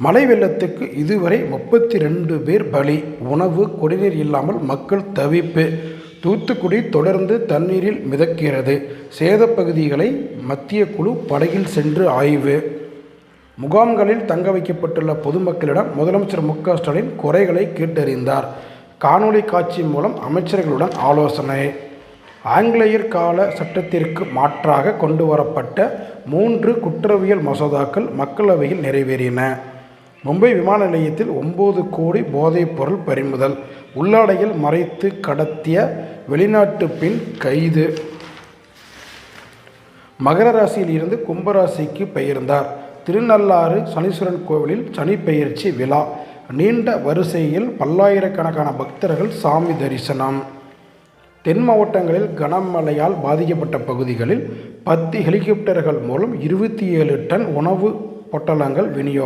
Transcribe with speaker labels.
Speaker 1: மழை வெள்ளத்துக்கு இதுவரை 32 பேர் பலி. உணவு, குடிநீர் இல்லாமல் மக்கள் தவிப்பு. தூத்துக்குடி தொடர்ந்து தண்ணீரில் மிதக்கிறது. சேதப்பகுதிகளை மத்திய குழு படகில் சென்று ஆய்வு. முகாம்களில் தங்க வைக்கப்பட்டுள்ள பொதுமக்களிடம் முதலமைச்சர் மு.க.ஸ்டாலின் குறைகளை கேட்டறிந்தார். காணொலி காட்சி மூலம் அமைச்சர்களுடன் ஆலோசனை. ஆங்கிலேயர் கால சட்டத்திற்கு மாற்றாக கொண்டுவரப்பட்ட 3 குற்றவியல் மசோதாக்கள் மக்களவையில் நிறைவேறின. மும்பை விமான நிலையத்தில் 9 கோடி போதைப் பொருள் பறிமுதல். உள்ளாடையில் மறைத்து கடத்திய வெளிநாட்டு பெண் கைது. மகர ராசியில் இருந்து கும்பராசிக்கு பெயர்ந்தார். திருநள்ளாறு சனீஸ்வரன் கோவிலில் சனிப்பெயர்ச்சி விழா. நீண்ட வரிசையில் பல்லாயிரக்கணக்கான பக்தர்கள் சாமி தரிசனம். தென் மாவட்டங்களில் கனமழையால் பாதிக்கப்பட்ட பகுதிகளில் 10 ஹெலிகாப்டர்கள் மூலம் 27 டன் உணவு பொட்டலங்கள் விநியோகம்.